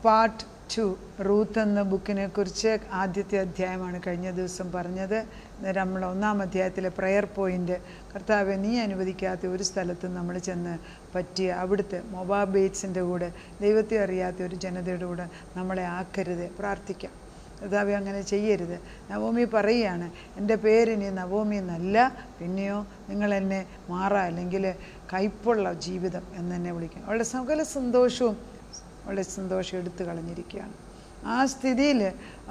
Part 2 Ruth എന്ന ബുക്കിനെ കുറിച്ച് ആദ്യത്തെ അധ്യായമാണ് കഴിഞ്ഞ ദിവസം പറഞ്ഞത്. നമ്മൾ 1-ാം അധ്യായത്തിലെ പ്രയർ പോയിൻ്റ്, കർത്താവെ നീ അനുവദിക്കാത്ത ഒരു സ്ഥലത്തും നമ്മൾ ചെന്ന് പറ്റിയ അവിടുത്തെ മൊബാബേറ്റ്സിൻ്റെ കൂടെ, ദൈവത്തെ അറിയാത്ത ഒരു ജനതയുടെ കൂടെ നമ്മളെ ആക്കരുത്, പ്രാർത്ഥിക്കാം. കർത്താവെ അങ്ങനെ ചെയ്യരുത്. നവോമി പറയുകയാണ്, എൻ്റെ പേരിനി നവോമി എന്നല്ല, പിന്നെയോ നിങ്ങളെന്നെ അല്ലെങ്കിൽ കയ്പുള്ള ജീവിതം എന്നെ വിളിക്കും. അവളുടെ സകല സന്തോഷവും എടുത്തു കളഞ്ഞിരിക്കുകയാണ്. ആ സ്ഥിതിയിൽ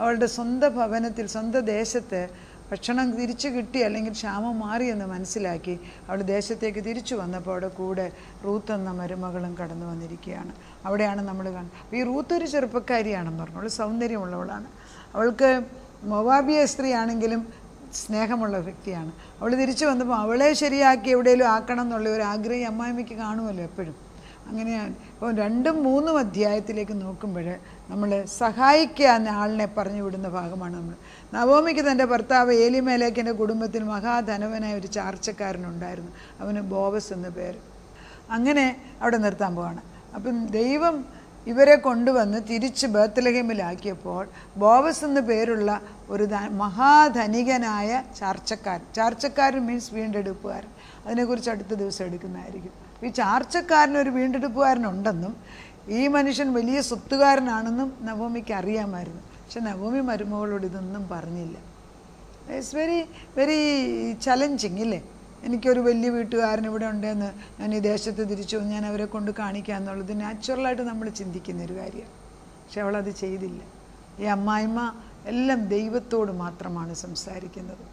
അവളുടെ സ്വന്തം ഭവനത്തിൽ, സ്വന്തം ദേശത്ത് ഭക്ഷണം തിരിച്ചു കിട്ടി, അല്ലെങ്കിൽ ക്ഷാമം മാറിയെന്ന് മനസ്സിലാക്കി അവൾ ദേശത്തേക്ക് തിരിച്ചു വന്നപ്പോൾ അവിടെ കൂടെ റൂത്ത് എന്ന മരുമകളും കടന്നു വന്നിരിക്കുകയാണ്. അവിടെയാണ് നമ്മൾ കാണുന്നത്. ഈ റൂത്ത് ഒരു ചെറുപ്പക്കാരിയാണെന്ന് പറഞ്ഞു, അവൾ സൗന്ദര്യമുള്ളവളാണ്. അവൾക്ക് മൊവാബിയ സ്ത്രീ ആണെങ്കിലും സ്നേഹമുള്ള വ്യക്തിയാണ്. അവൾ തിരിച്ചു വന്നപ്പോൾ അവളെ ശരിയാക്കി എവിടെയെങ്കിലും ആക്കണം എന്നുള്ള ഒരു ആഗ്രഹം അമ്മായിമ്മയ്ക്ക് കാണുമല്ലോ എപ്പോഴും. അങ്ങനെയാണ്. ഇപ്പോൾ 2-3 അധ്യായത്തിലേക്ക് നോക്കുമ്പോൾ നമ്മൾ സഹായിക്കുക എന്ന ആളിനെ പറഞ്ഞു വിടുന്ന ഭാഗമാണ് നമ്മൾ. നവോമിക്ക് തൻ്റെ ഭർത്താവ് ഏലിമേലേക്കിൻ്റെ കുടുംബത്തിൽ മഹാധനവനായ ഒരു ചാർച്ചക്കാരനുണ്ടായിരുന്നു. അവന് ബോവസ് എന്ന പേര്. അങ്ങനെ അവിടെ നിർത്താൻ പോവാണ്. അപ്പം ദൈവം ഇവരെ കൊണ്ടുവന്ന് തിരിച്ച് ബേത്ലഹേമിലാക്കിയപ്പോൾ ബോവസ് എന്ന് പേരുള്ള ഒരു മഹാധനികനായ ചാർച്ചക്കാരൻ മീൻസ് വീണ്ടെടുപ്പുകാരൻ. അതിനെക്കുറിച്ച് അടുത്ത ദിവസം എടുക്കുന്നതായിരിക്കും. ഈ ചാർച്ചക്കാരനൊരു വീണ്ടെടുപ്പുകാരനുണ്ടെന്നും ഈ മനുഷ്യൻ വലിയ സ്വത്തുകാരനാണെന്നും നവോമിക്ക് അറിയാമായിരുന്നു. പക്ഷെ നവോമി മരുമകളോട് ഇതൊന്നും പറഞ്ഞില്ല. ഇറ്റ്സ് വെരി വെരി ചലഞ്ചിങ് ഇല്ലേ? എനിക്കൊരു വലിയ വീട്ടുകാരൻ ഇവിടെ ഉണ്ടെന്ന്, ഞാൻ ഈ ദേശത്ത് തിരിച്ചു, ഞാൻ അവരെ കൊണ്ട് കാണിക്കുക എന്നുള്ളത് നാച്ചുറലായിട്ട് നമ്മൾ ചിന്തിക്കുന്നൊരു കാര്യമാണ്. പക്ഷെ അവളത് ചെയ്തില്ല. ഈ അമ്മായിമ്മ എല്ലാം ദൈവത്തോട് മാത്രമാണ് സംസാരിക്കുന്നത്.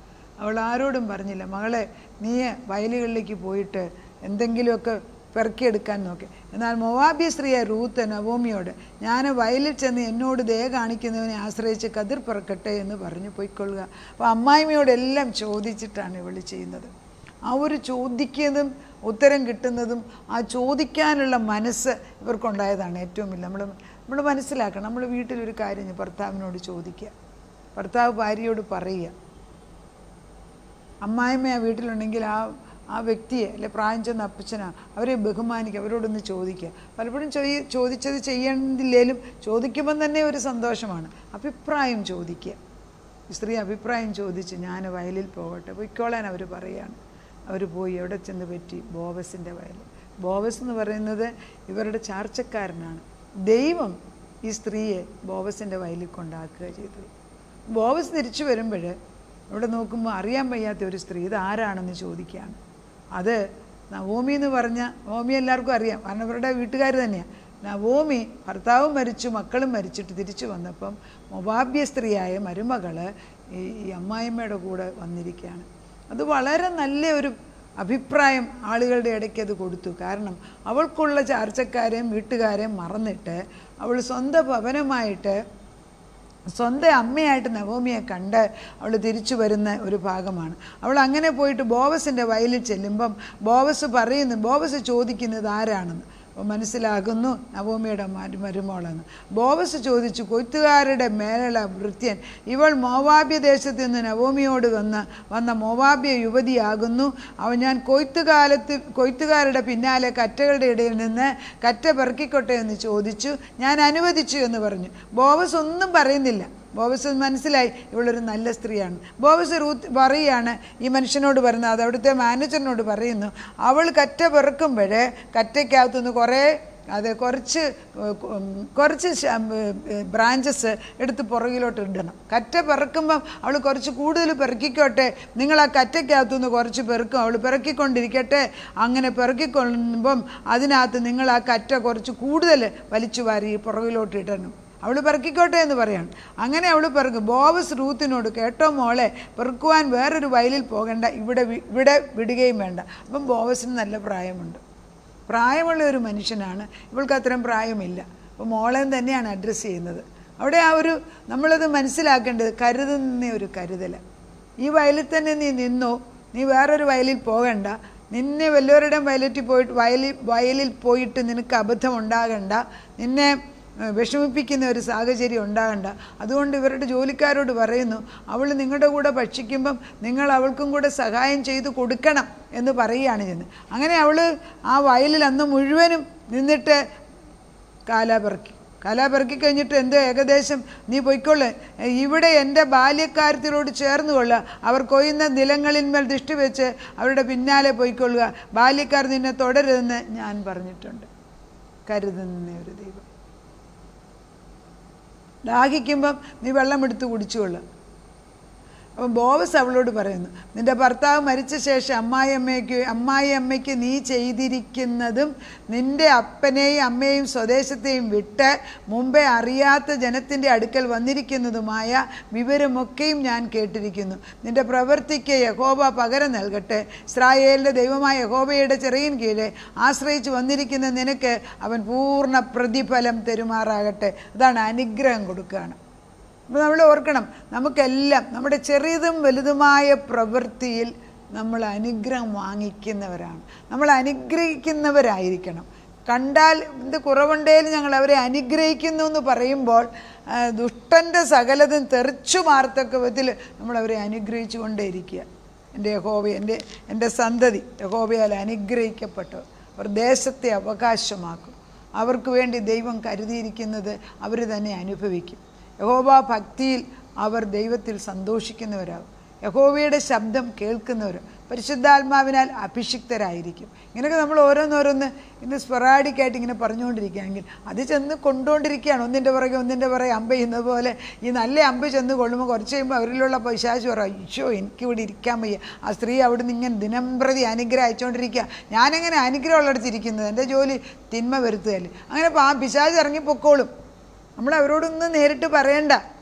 അവൾ ആരോടും പറഞ്ഞില്ല, മകളെ നീ വയലുകളിലേക്ക് പോയിട്ട് എന്തെങ്കിലുമൊക്കെ പെറുക്കിയെടുക്കാൻ നോക്കി. എന്നാൽ മൊവാബിയ സ്ത്രീയായ റൂത്ത് നവോമിയോട്, ഞാൻ വയലിൽ ചെന്ന് എന്നോട് ദയ കാണിക്കുന്നവനെ ആശ്രയിച്ച് കതിർ പിറക്കട്ടെ എന്ന് പറഞ്ഞു പോയിക്കൊള്ളുക. അപ്പോൾ അമ്മായിമ്മയോടെല്ലാം ചോദിച്ചിട്ടാണ് ഇവൾ ചെയ്യുന്നത്. ആ ഒരു ചോദിക്കുന്നതും ഉത്തരം കിട്ടുന്നതും ആ ചോദിക്കാനുള്ള മനസ്സ് ഇവർക്കുണ്ടായതാണ് ഏറ്റവും വലിയ. നമ്മൾ മനസ്സിലാക്കണം. നമ്മൾ വീട്ടിലൊരു കാര്യം ഭർത്താവിനോട് ചോദിക്കുക, ഭർത്താവ് ഭാര്യയോട് പറയുക. അമ്മായിമ്മ ആ വീട്ടിലുണ്ടെങ്കിൽ ആ വ്യക്തിയെ അല്ലെ പ്രായം ചെന്ന അപ്പച്ചനാ, അവരെ ബഹുമാനിക്കുക, അവരോടൊന്ന് ചോദിക്കുക. പലപ്പോഴും ചോദിച്ചത് ചെയ്യേണ്ടില്ലേലും ചോദിക്കുമ്പം തന്നെ ഒരു സന്തോഷമാണ്. അഭിപ്രായം ചോദിക്കുക. സ്ത്രീ അഭിപ്രായം ചോദിച്ച്, ഞാൻ വയലിൽ പോകട്ടെ, പൊയ്ക്കോളാൻ അവർ പറയുകയാണ്. അവർ പോയി. എവിടെ ചെന്ന് പറ്റി? ബോവസിൻ്റെ വയൽ. ബോവസ് എന്ന് പറയുന്നത് ഇവരുടെ ചാർച്ചക്കാരനാണ്. ദൈവം ഈ സ്ത്രീയെ ബോവസിൻ്റെ വയലിൽ കൊണ്ടാക്കുക ചെയ്തത്. ബോവസ് തിരിച്ചു വരുമ്പോൾ ഇവിടെ നോക്കുമ്പോൾ അറിയാൻ വയ്യാത്ത ഒരു സ്ത്രീ ഇത് ആരാണെന്ന് ചോദിക്കുകയാണ്. അത് നവോമി എന്ന് പറഞ്ഞ, നവോമി എല്ലാവർക്കും അറിയാം, കാരണം ഇവരുടെ വീട്ടുകാർ തന്നെയാണ്. നവോമി ഭർത്താവും മരിച്ചു, മക്കളും മരിച്ചിട്ട് തിരിച്ചു വന്നപ്പം മൊബാബ്യ സ്ത്രീയായ മരുമകൾ ഈ അമ്മായിമ്മയുടെ കൂടെ വന്നിരിക്കുകയാണ്. അത് വളരെ നല്ല ഒരു അഭിപ്രായം ആളുകളുടെ ഇടയ്ക്ക് അത് കൊടുത്തു. കാരണം അവൾക്കുള്ള ചാർച്ചക്കാരെയും വീട്ടുകാരെയും മറന്നിട്ട് അവൾ സ്വന്തം ഭവനമായിട്ട്, സ്വന്തം അമ്മയായിട്ട് നവോമിയെ കണ്ട് അവൾ തിരിച്ചു വരുന്ന ഒരു ഭാഗമാണ്. അവൾ അങ്ങനെ പോയിട്ട് ബോവസിൻ്റെ വയലിൽ ചെല്ലുമ്പം ബോവസ് ചോദിക്കുന്നത് ആരാണെന്ന്. അപ്പോൾ മനസ്സിലാകുന്നു നവോമിയുടെ മരുമോളെന്ന്. ബോവസ് ചോദിച്ചു, കൊയ്ത്തുകാരുടെ മേലുള്ള ഭൃത്യൻ, ഇവൾ മോവാബ്യ ദേശത്ത് നിന്ന് നവോമിയോട് വന്ന മോവാബ്യ യുവതിയാകുന്നു. ഞാൻ കൊയ്ത്തുകാരുടെ പിന്നാലെ കറ്റകളുടെ ഇടയിൽ നിന്ന് കറ്റ പെറുക്കിക്കോട്ടെ എന്ന് ചോദിച്ചു, ഞാൻ അനുവദിച്ചു എന്ന് പറഞ്ഞു. ബോവസ് ഒന്നും പറയുന്നില്ല. ബോവസ് മനസ്സിലായി ഇവളൊരു നല്ല സ്ത്രീയാണ്. ബോവസ് പറയുകയാണ് ഈ മനുഷ്യനോട് പറയുന്നത്, അത് അവിടുത്തെ മാനേജറിനോട് പറയുന്നു, അവൾ കറ്റ പെറുക്കുമ്പോൾ കറ്റയ്ക്കകത്തുനിന്ന് കുറച്ച് ബ്രാഞ്ചസ് എടുത്ത് പുറകിലോട്ട് ഇടണം. കറ്റ പെറുക്കുമ്പം അവൾ കുറച്ച് കൂടുതൽ പെറുക്കിക്കോട്ടെ, നിങ്ങൾ ആ കറ്റയ്ക്കകത്തുനിന്ന് കുറച്ച് പെറുക്കും, അവൾ പെറുക്കിക്കൊണ്ടിരിക്കട്ടെ. അങ്ങനെ പെറുക്കിക്കൊള്ളുമ്പം അതിനകത്ത് നിങ്ങൾ ആ കറ്റ കുറച്ച് കൂടുതൽ വലിച്ചു വാരി പുറകിലോട്ട് ഇടണം. അവൾ പെറുക്കിക്കോട്ടെ എന്ന് പറയാണ്. അങ്ങനെ അവൾ പെറുക്കും. ബോവസ് റൂത്തിനോട്, കേട്ടോ മോളെ, പെറുക്കുവാൻ വേറൊരു വയലിൽ പോകണ്ട, ഇവിടെ വിടുകയും വേണ്ട. അപ്പം ബോവസിന് നല്ല പ്രായമുള്ള ഒരു മനുഷ്യനാണ്, ഇവൾക്ക് അത്രയും പ്രായമില്ല. അപ്പോൾ മോളെ തന്നെയാണ് അഡ്രസ്സ് ചെയ്യുന്നത്. അവിടെ നമ്മളത് മനസ്സിലാക്കേണ്ടത് കരുതുന്ന ഒരു കരുതൽ. ഈ വയലിൽ തന്നെ നീ നിന്നോ, നീ വേറൊരു വയലിൽ പോകണ്ട, നിന്നെ വല്ലവരുടെയും വയലിൽ പോയിട്ട് നിനക്ക് അബദ്ധം ഉണ്ടാകണ്ട, നിന്നെ വിഷമിപ്പിക്കുന്ന ഒരു സാഹചര്യം ഉണ്ടാകണ്ട. അതുകൊണ്ട് ഇവരുടെ ജോലിക്കാരോട് പറയുന്നു, അവൾ നിങ്ങളുടെ കൂടെ ഭക്ഷിക്കുമ്പം നിങ്ങൾ അവൾക്കും കൂടെ സഹായം ചെയ്ത് കൊടുക്കണം എന്ന് പറയുകയാണ് ചെയ്യുന്നത്. അങ്ങനെ അവൾ ആ വയലിൽ അന്ന് മുഴുവനും നിന്നിട്ട് കാലാ പെറുക്കി. കാലാ പെറുക്കി കഴിഞ്ഞിട്ട് എന്തോ ഏകദേശം നീ പൊയ്ക്കൊള്ളു, ഇവിടെ എൻ്റെ ബാല്യക്കാരത്തിലോട് ചേർന്ന് കൊള്ളുക, അവർ കൊയ്യുന്ന നിലങ്ങളിന്മേൽ ദൃഷ്ടി വെച്ച് അവരുടെ പിന്നാലെ പൊയ്ക്കൊള്ളുക, ബാല്യക്കാർ നിന്നെ തുടരുതെന്ന് ഞാൻ പറഞ്ഞിട്ടുണ്ട്. കരുതുന്ന ഒരു ദൈവം. ദാഹിക്കുമ്പം നീ വെള്ളം എടുത്ത് കുടിച്ചുകൊള്ളുക. അപ്പം ബോവസ് അവളോട് പറയുന്നു, നിന്റെ ഭർത്താവ് മരിച്ച ശേഷം അമ്മായിയമ്മയ്ക്ക് നീ ചെയ്തിരിക്കുന്നതും നിന്റെ അപ്പനെയും അമ്മയെയും സ്വദേശത്തെയും വിട്ട് മുമ്പേ അറിയാത്ത ജനത്തിൻ്റെ അടുക്കൽ വന്നിരിക്കുന്നതുമായ വിവരമൊക്കെയും ഞാൻ കേട്ടിരിക്കുന്നു. നിന്റെ പ്രവൃത്തിക്ക് യഹോവ പകരം നൽകട്ടെ. ഇസ്രായേലിൻ്റെ ദൈവമായ യഹോവയുടെ ചെറിയൻ കീഴെ ആശ്രയിച്ച് വന്നിരിക്കുന്ന നിനക്ക് അവൻ പൂർണ്ണ പ്രതിഫലം തരുമാറാകട്ടെ. അതാണ് അനുഗ്രഹം കൊടുക്കുകയാണ്. അപ്പോൾ നമ്മൾ ഓർക്കണം, നമുക്കെല്ലാം നമ്മുടെ ചെറിയതും വലുതുമായ പ്രവൃത്തിയിൽ നമ്മൾ അനുഗ്രഹം വാങ്ങിക്കുന്നവരാണ്. നമ്മൾ അനുഗ്രഹിക്കുന്നവരായിരിക്കണം. കണ്ടാൽ ഇത് കുറവുണ്ടേലും ഞങ്ങൾ അവരെ അനുഗ്രഹിക്കുന്നു എന്ന് പറയുമ്പോൾ ദുഷ്ടൻ്റെ സകലതും തെറിച്ചു മാറത്തക്ക വിധത്തിൽ നമ്മളവരെ അനുഗ്രഹിച്ചു കൊണ്ടേയിരിക്കുക. എൻ്റെ യഹോവ, എൻ്റെ സന്തതി യഹോവയാൽ അനുഗ്രഹിക്കപ്പെട്ടു, അവർ ദേശത്തെ അവകാശമാക്കും. അവർക്ക് വേണ്ടി ദൈവം കരുതിയിരിക്കുന്നത് അവർ തന്നെ അനുഭവിക്കും. യഹോവ ഭക്തിയിൽ അവർ ദൈവത്തിൽ സന്തോഷിക്കുന്നവരാകും. യഹോവയുടെ ശബ്ദം കേൾക്കുന്നവർ പരിശുദ്ധാത്മാവിനാൽ അഭിഷിക്തരായിരിക്കും. ഇങ്ങനെയൊക്കെ നമ്മൾ ഓരോന്നോരോന്ന് ഇന്ന് സ്പൊറാഡിക്കായിട്ട് ഇങ്ങനെ പറഞ്ഞുകൊണ്ടിരിക്കുകയാണെങ്കിൽ അത് ചെന്ന് കൊണ്ടുകൊണ്ടിരിക്കുകയാണ്. ഒന്നിൻ്റെ പുറകെ അമ്പ് ചെയ്യുന്നത് പോലെ ഈ നല്ല അമ്പ് ചെന്ന് കൊള്ളുമ്പോൾ കുറച്ച് കഴിയുമ്പോൾ അവരിലുള്ള പിശാച് പറയും, അയ്യോ എനിക്കിവിടെ ഇരിക്കാൻ വയ്യ. ആ സ്ത്രീ അവിടുന്ന് ഇങ്ങനെ ദിനം പ്രതി അനുഗ്രഹം അയച്ചുകൊണ്ടിരിക്കുക, ഞാനെങ്ങനെ അനുഗ്രഹം ഉള്ളടത്തിരിക്കുന്നത്, എൻ്റെ ജോലി തിന്മ വരുത്തുകയല്ലേ. അങ്ങനെ ആ പിശാച് ഇറങ്ങിപ്പൊക്കോളും. നമ്മൾ അവരോടൊന്നും നേരിട്ട് പറയണ്ട.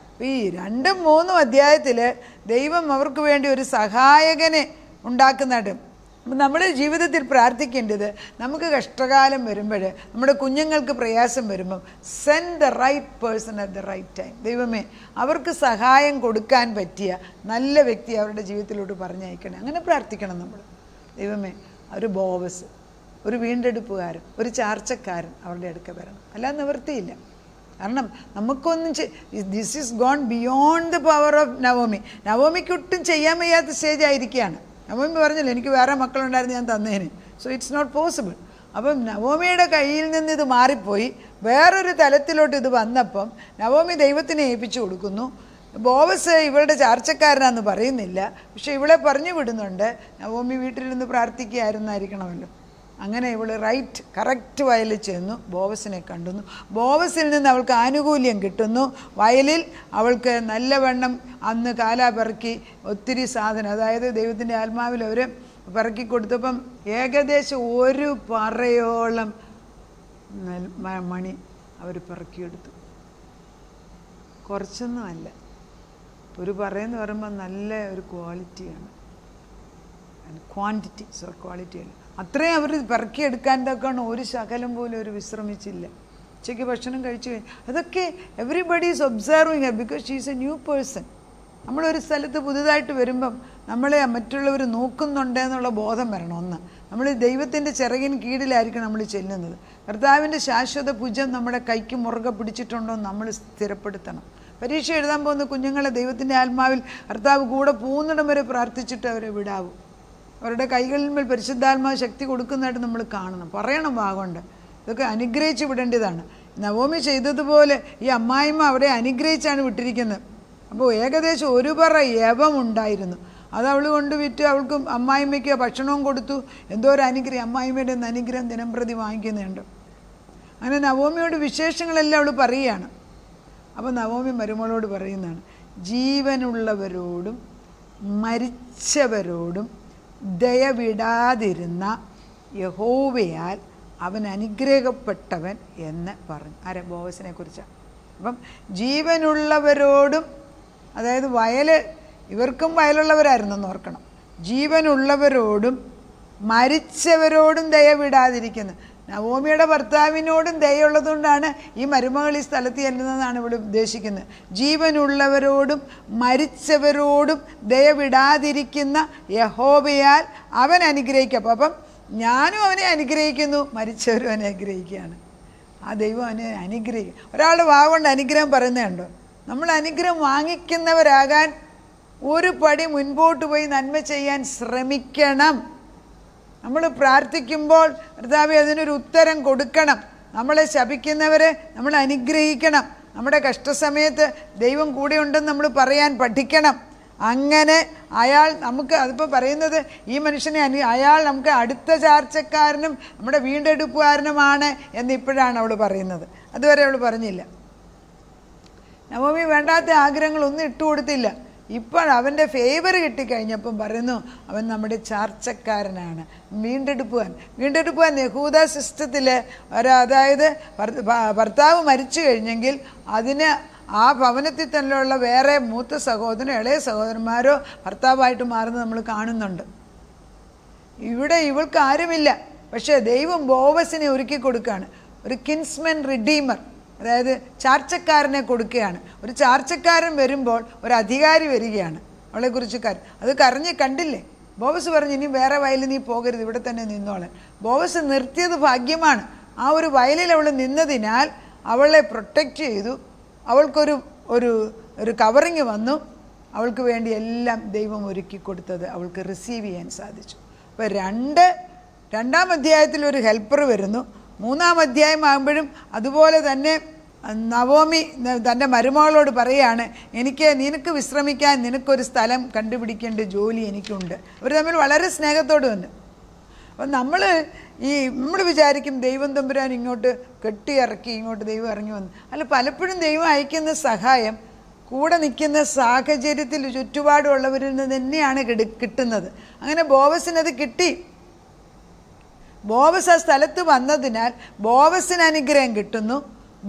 ഈ 2-3 അധ്യായത്തിൽ ദൈവം അവർക്ക് വേണ്ടി ഒരു സഹായകനെ ഉണ്ടാക്കുന്നുണ്ട്. അപ്പം നമ്മുടെ ജീവിതത്തിൽ പ്രാർത്ഥിക്കേണ്ടത്, നമുക്ക് കഷ്ടകാലം വരുമ്പോൾ, നമ്മുടെ കുഞ്ഞുങ്ങൾക്ക് പ്രയാസം വരുമ്പം, send the right person at the right time. ദൈവമേ, അവർക്ക് സഹായം കൊടുക്കാൻ പറ്റിയ നല്ല വ്യക്തി അവരുടെ ജീവിതത്തിലോട്ട് പറഞ്ഞയക്കണേ. അങ്ങനെ പ്രാർത്ഥിക്കണം നമ്മൾ. ദൈവമേ, ഒരു ബോവസ്, ഒരു വീണ്ടെടുപ്പുകാരൻ, ഒരു ചാർച്ചക്കാരൻ അവരുടെ അടുക്ക വരണം. അല്ലാതെ നിവൃത്തിയില്ല. കാരണം നമുക്കൊന്നും this is gone beyond the power of Naomi. നവോമിക്ക് ഒട്ടും ചെയ്യാൻ വയ്യാത്ത സ്റ്റേജ് ആയിരിക്കുകയാണ്. നവോമി പറഞ്ഞല്ലോ, എനിക്ക് വേറെ മക്കളുണ്ടായിരുന്നു, ഞാൻ തന്നേന്. So it's not possible. അപ്പം നവോമിയുടെ കയ്യിൽ നിന്ന് ഇത് മാറിപ്പോയി വേറൊരു തലത്തിലോട്ട് ഇത് വന്നപ്പം നവോമി ദൈവത്തിനെ ഏൽപ്പിച്ചു കൊടുക്കുന്നു. ബോവസ് ഇവളുടെ ചാർച്ചക്കാരനാന്ന് പറയുന്നില്ല, പക്ഷെ ഇവളെ പറഞ്ഞു വിടുന്നുണ്ട്. നവോമി വീട്ടിലിരുന്ന് പ്രാർത്ഥിക്കുകയായിരുന്നായിരിക്കണമല്ലോ. അങ്ങനെ ഇവൾ കറക്റ്റ് വയലിൽ ചെന്നു, ബോവസിനെ കണ്ടുന്നു. ബോവസിൽ നിന്ന് അവൾക്ക് ആനുകൂല്യം കിട്ടുന്നു. വയലിൽ അവൾക്ക് നല്ലവണ്ണം അന്ന് കാലാ പെറുക്കി ഒത്തിരി സാധനം, അതായത് ദൈവത്തിൻ്റെ ആത്മാവിൽ അവർ പെറുക്കി കൊടുത്തപ്പം ഏകദേശം 1 പറയോളം മണി അവർ പെറുക്കിയെടുത്തു. കുറച്ചൊന്നുമല്ല. 1 പറയെന്ന് പറയുമ്പോൾ നല്ല ഒരു ക്വാളിറ്റിയാണ്, ക്വാണ്ടിറ്റി ക്വാളിറ്റി അല്ല. അത്രയും അവർ പെറുക്കിയെടുക്കാൻ്റെയൊക്കെയാണ്. ഒരു ശകലം പോലും അവർ വിശ്രമിച്ചില്ല. ഉച്ചയ്ക്ക് ഭക്ഷണം കഴിച്ചു കഴിഞ്ഞു. അതൊക്കെ everybody is observing Har because she is A new person. നമ്മളൊരു സ്ഥലത്ത് പുതുതായിട്ട് വരുമ്പം നമ്മളെ മറ്റുള്ളവർ നോക്കുന്നുണ്ടെന്നുള്ള ബോധം വരണം. ഒന്ന്, നമ്മൾ ദൈവത്തിൻ്റെ ചിറകിന് കീഴിലായിരിക്കും നമ്മൾ ചെല്ലുന്നത്. കർത്താവിൻ്റെ ശാശ്വത ഭുജം നമ്മുടെ കൈക്ക് മുറുകെ പിടിച്ചിട്ടുണ്ടോ എന്ന് നമ്മൾ സ്ഥിരപ്പെടുത്തണം. പരീക്ഷ എഴുതാൻ പോകുന്ന കുഞ്ഞുങ്ങളെ ദൈവത്തിൻ്റെ ആത്മാവിൽ കർത്താവ് കൂടെ പോകുന്നിടം വരെ പ്രാർത്ഥിച്ചിട്ട് അവരെ വിടാവൂ. അവരുടെ കൈകളിന്മേൽ പരിശുദ്ധാത്മാവ് ശക്തി കൊടുക്കുന്നതായിട്ട് നമ്മൾ കാണണം, പറയണം വാഗോണ്ട്. ഇതൊക്കെ അനുഗ്രഹിച്ച് വിടേണ്ടതാണ്. നവോമി ചെയ്തതുപോലെ ഈ അമ്മായിമ്മ അവരെ അനുഗ്രഹിച്ചാണ് വിട്ടിരിക്കുന്നത്. അപ്പോൾ ഏകദേശം 1 പറ യവം ഉണ്ടായിരുന്നു. അത് അവൾ കൊണ്ട് വിറ്റ് അവൾക്ക് അമ്മായിമ്മയ്ക്ക് ഭക്ഷണവും കൊടുത്തു. എന്തോ ഒരു അനുഗ്രഹം, അമ്മായിമ്മയുടെ അനുഗ്രഹം ദിനം പ്രതി വാങ്ങിക്കുന്നുണ്ട്. അങ്ങനെ നവോമിയോട് വിശേഷങ്ങളെല്ലാം അവൾ പറയുകയാണ്. അപ്പോൾ നവോമി മരുമകളോട് പറയുന്നതാണ്, ജീവനുള്ളവരോടും മരിച്ചവരോടും ദയവിടാതിരുന്ന യഹോവയാൽ അവൻ അനുഗ്രഹിക്കപ്പെട്ടവൻ എന്ന് പറഞ്ഞു. ആരെ? ബോവസിനെ കുറിച്ചാണ്. അപ്പം ജീവനുള്ളവരോടും, അതായത് ഇവർക്കും വയലുള്ളവരായിരുന്നെന്ന് ഓർക്കണം. ജീവനുള്ളവരോടും മരിച്ചവരോടും ദയവിടാതിരിക്കുന്നു. നവോമിയുടെ ഭർത്താവിനോടും ദയുള്ളതുകൊണ്ടാണ് ഈ മരുമകൾ ഈ സ്ഥലത്ത് ചെല്ലുന്നതെന്നാണ് ഇവിടെ ഉദ്ദേശിക്കുന്നത്. ജീവനുള്ളവരോടും മരിച്ചവരോടും ദയവിടാതിരിക്കുന്ന യഹോവയാൽ അവൻ അനുഗ്രഹിക്കും. അപ്പം ഞാനും അവനെ അനുഗ്രഹിക്കുന്നു, മരിച്ചവരും അവനെ അനുഗ്രഹിക്കുകയാണ്. ആ ദൈവം അവനെ അനുഗ്രഹിക്കും. ഒരാൾ വാഗോണ്ട് അനുഗ്രഹം പറയുന്നതുണ്ടോ? നമ്മൾ അനുഗ്രഹം വാങ്ങിക്കുന്നവരാകാൻ ഒരു പടി മുൻപോട്ട് പോയി നന്മ ചെയ്യാൻ ശ്രമിക്കണം. നമ്മൾ പ്രാർത്ഥിക്കുമ്പോൾ കർത്താവേ അതിനൊരു ഉത്തരം കൊടുക്കണം. നമ്മളെ ശപിക്കുന്നവരെ നമ്മൾ അനുഗ്രഹിക്കണം. നമ്മുടെ കഷ്ടസമയത്ത് ദൈവം കൂടെ ഉണ്ടെന്ന് നമ്മൾ പറയാൻ പഠിക്കണം. അങ്ങനെ അയാൾ നമുക്ക്, അതിപ്പോൾ പറയുന്നത് ഈ മനുഷ്യനെ അയാൾ നമുക്ക് അടുത്ത ചാർച്ചക്കാരനും നമ്മുടെ വീണ്ടെടുപ്പുകാരനുമാണ് എന്നിപ്പോഴാണ് അവൾ പറയുന്നത്. അതുവരെ അവൾ പറഞ്ഞില്ല. നവോമി വേണ്ടാത്ത ആഗ്രഹങ്ങളൊന്നും ഇട്ടുകൊടുത്തില്ല. ഇപ്പോൾ അവൻ്റെ ഫേവർ കിട്ടിക്കഴിഞ്ഞപ്പം പറയുന്നു അവൻ നമ്മുടെ ചാർച്ചക്കാരനാണ്, വീണ്ടെടുപ്പുകാരൻ. യഹൂദ സിസ്റ്റത്തിൽ അതായത് ഭർത്താവ് മരിച്ചു കഴിഞ്ഞെങ്കിൽ അതിന് ആ ഭവനത്തിൽ തന്നെയുള്ള വേറെ മൂത്ത സഹോദരനോ ഇളയ സഹോദരന്മാരോ ഭർത്താവായിട്ട് മാറുന്നത് നമ്മൾ കാണുന്നുണ്ട്. ഇവിടെ ഇവൾക്ക് ആരുമില്ല. പക്ഷേ ദൈവം ബോവസിനെ ഒരുക്കി കൊടുക്കുകയാണ്, ഒരു കിൻസ്മെൻ റിഡീമർ, അതായത് ചാർച്ചക്കാരനെ കൊടുക്കുകയാണ്. ഒരു ചാർച്ചക്കാരൻ വരുമ്പോൾ ഒരു അധികാരി വരികയാണ്. അവളെക്കുറിച്ച് അത് കരഞ്ഞ് കണ്ടില്ലേ? ബോവസ് പറഞ്ഞു ഇനി വേറെ വയലിൽ നീ പോകരുത്, ഇവിടെ തന്നെ നിന്നോളാൻ. ബോവസ് നിർത്തിയത് ഭാഗ്യമാണ്. ആ ഒരു വയലിൽ അവൾ നിന്നതിനാൽ അവളെ പ്രൊട്ടക്റ്റ് ചെയ്തു. അവൾക്കൊരു ഒരു ഒരു കവറിങ് വന്നു. അവൾക്ക് വേണ്ടി എല്ലാം ദൈവം ഒരുക്കി കൊടുത്തത് അവൾക്ക് റിസീവ് ചെയ്യാൻ സാധിച്ചു. അപ്പോൾ രണ്ടാം അധ്യായത്തിൽ ഒരു ഹെൽപ്പർ വരുന്നു. 3-ാം അധ്യായം ആകുമ്പോഴും അതുപോലെ തന്നെ നവോമി തൻ്റെ മരുമകളോട് പറയുകയാണ്, നിനക്ക് വിശ്രമിക്കാൻ നിനക്കൊരു സ്ഥലം കണ്ടുപിടിക്കേണ്ട ജോലി എനിക്കുണ്ട്. അവർ തമ്മിൽ വളരെ സ്നേഹത്തോട് വന്നു. അപ്പം നമ്മൾ വിചാരിക്കും ദൈവം തമ്പുരാൻ ഇങ്ങോട്ട് കെട്ടിയിറക്കി, ഇങ്ങോട്ട് ദൈവം ഇറങ്ങി വന്നു. അല്ല, പലപ്പോഴും ദൈവം അയക്കുന്ന സഹായം കൂടെ നിൽക്കുന്ന സാഹചര്യത്തിൽ ചുറ്റുപാടുള്ളവരിൽ നിന്ന് തന്നെയാണ് കിട്ടുന്നത്. അങ്ങനെ ബോവസിനത് കിട്ടി. ബോവസ് ആ സ്ഥലത്ത് വന്നതിനാൽ ബോവസിന് അനുഗ്രഹം കിട്ടുന്നു.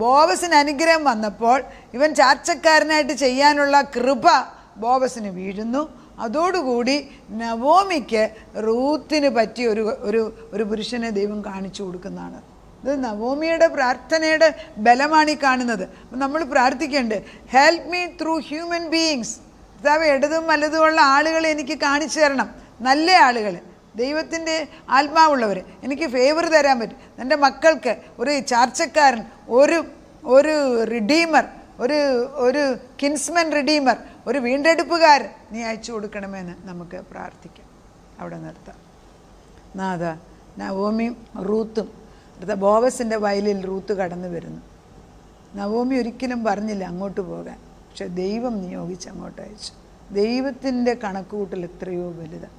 ബോവസിന് അനുഗ്രഹം വന്നപ്പോൾ ഇവൻ ചാർച്ചക്കാരനായിട്ട് ചെയ്യാനുള്ള കൃപ ബോവസിന് വീഴുന്നു. അതോടുകൂടി നവോമിക്ക് റൂത്തിന് പറ്റിയ ഒരു പുരുഷനെ ദൈവം കാണിച്ചു കൊടുക്കുന്നതാണ്. ഇത് നവോമിയുടെ പ്രാർത്ഥനയുടെ ബലമാണ് ഈ കാണുന്നത്. അപ്പം നമ്മൾ പ്രാർത്ഥിക്കേണ്ടത്, help me through human beings. കർത്താവേ, ഇടതും വലതുമുള്ള ആളുകളെ എനിക്ക് കാണിച്ചു തരണം, നല്ല ആളുകൾ, ദൈവത്തിൻ്റെ ആത്മാവുള്ളവർ. എനിക്ക് ഫേവർ തരാൻ പറ്റും. എൻ്റെ മക്കൾക്ക് ഒരു ചാർച്ചക്കാരൻ, ഒരു റിഡീമർ, ഒരു കിൻസ്മൻ റിഡീമർ, ഒരു വീണ്ടെടുപ്പുകാരൻ നീ അയച്ചു കൊടുക്കണമെന്ന് നമുക്ക് പ്രാർത്ഥിക്കാം. അവിടെ നിർത്താം. നാഥ, നവോമിയും റൂത്തും ബോവസിൻ്റെ വയലിൽ റൂത്ത് കടന്നു വരുന്നു. നവോമി ഒരിക്കലും പറഞ്ഞില്ല അങ്ങോട്ട് പോകാൻ, പക്ഷെ ദൈവം നിയോഗിച്ച് അങ്ങോട്ട് അയച്ചു. ദൈവത്തിൻ്റെ കണക്കുകൂട്ടൽ എത്രയോ വലുതാണ്.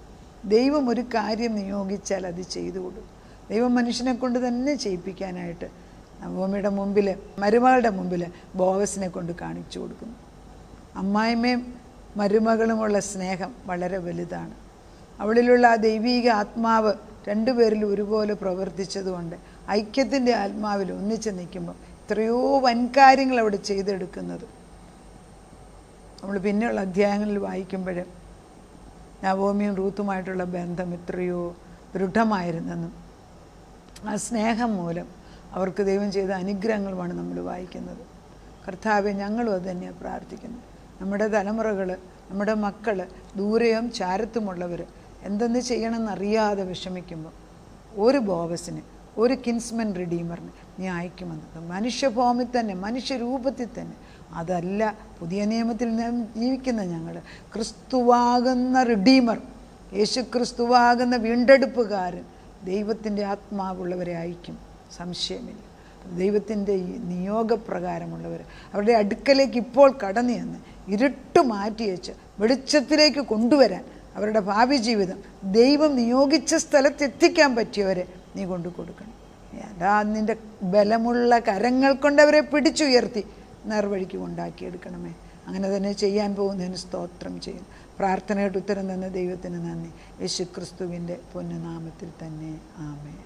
ദൈവം ഒരു കാര്യം നിയോഗിച്ചാൽ അത് ചെയ്തു കൊടുക്കും. ദൈവം മനുഷ്യനെ കൊണ്ട് തന്നെ ചെയ്യിപ്പിക്കാനായിട്ട് നവോമിയുടെ മുമ്പിൽ, മരുമകളുടെ മുമ്പിൽ ബോവസിനെ കൊണ്ട് കാണിച്ചു കൊടുക്കുന്നു. അമ്മായിമ്മയും മരുമകളുമുള്ള സ്നേഹം വളരെ വലുതാണ്. അവളിലുള്ള ആ ദൈവീക ആത്മാവ് രണ്ടുപേരിൽ ഒരുപോലെ പ്രവർത്തിച്ചതുകൊണ്ട് ഐക്യത്തിൻ്റെ ആത്മാവിൽ ഒന്നിച്ച് നിൽക്കുമ്പോൾ എത്രയോ വൻകാര്യങ്ങൾ അവിടെ ചെയ്തെടുക്കുന്നത് നമ്മൾ പിന്നെയുള്ള അധ്യായങ്ങളിൽ വായിക്കുമ്പോൾ നവോമിയും റൂത്തുമായിട്ടുള്ള ബന്ധം എത്രയോ ദൃഢമായിരുന്നെന്നും ആ സ്നേഹം മൂലം അവർക്ക് ദൈവം ചെയ്ത അനുഗ്രഹങ്ങളുമാണ് നമ്മൾ വായിക്കുന്നത്. കർത്താവെ, ഞങ്ങളും അത് തന്നെയാണ് പ്രാർത്ഥിക്കുന്നത്. നമ്മുടെ തലമുറകൾ, നമ്മുടെ മക്കൾ, ദൂരെയും ചാരത്തുമുള്ളവർ എന്തെന്ന് ചെയ്യണമെന്നറിയാതെ വിഷമിക്കുമ്പോൾ ഒരു ബോവസിന്, ഒരു കിൻസ്മൻ റിഡീമറിന് നീ അയക്കുമെന്നത് മനുഷ്യഭൂമിയിൽ തന്നെ, മനുഷ്യരൂപത്തിൽ തന്നെ. അതല്ല, പുതിയ നിയമത്തിൽ ജീവിക്കുന്ന ഞങ്ങൾ ക്രിസ്തുവാകുന്ന റിഡീമർ, യേശു ക്രിസ്തുവാകുന്ന വീണ്ടെടുപ്പുകാരൻ ദൈവത്തിൻ്റെ ആത്മാവുള്ളവരെ അയക്കും, സംശയമില്ല. ദൈവത്തിൻ്റെ നിയോഗപ്രകാരമുള്ളവർ അവരുടെ അടുക്കലേക്ക് ഇപ്പോൾ കടന്നു ചെന്ന് ഇരുട്ട് മാറ്റി വെച്ച് വെളിച്ചത്തിലേക്ക് കൊണ്ടുവരാൻ അവരുടെ ഭാവി ജീവിതം ദൈവം നിയോഗിച്ച സ്ഥലത്തെത്തിക്കാൻ പറ്റിയവരെ നീ കൊണ്ടു കൊടുക്കണം. അല്ലാ, നിൻ്റെ ബലമുള്ള കരങ്ങൾ കൊണ്ടവരെ പിടിച്ചുയർത്തി നേർവഴിക്ക് കൊണ്ടാക്കിയെടുക്കണമേ. അങ്ങനെ തന്നെ ചെയ്യാൻ പോകുന്നതിന് സ്തോത്രം ചെയ്യും. പ്രാർത്ഥനയുടെ ഉത്തരം തന്ന ദൈവത്തിന് നന്ദി. യേശു ക്രിസ്തുവിൻ്റെ പൊന്നുനാമത്തിൽ തന്നെ. ആമേൻ.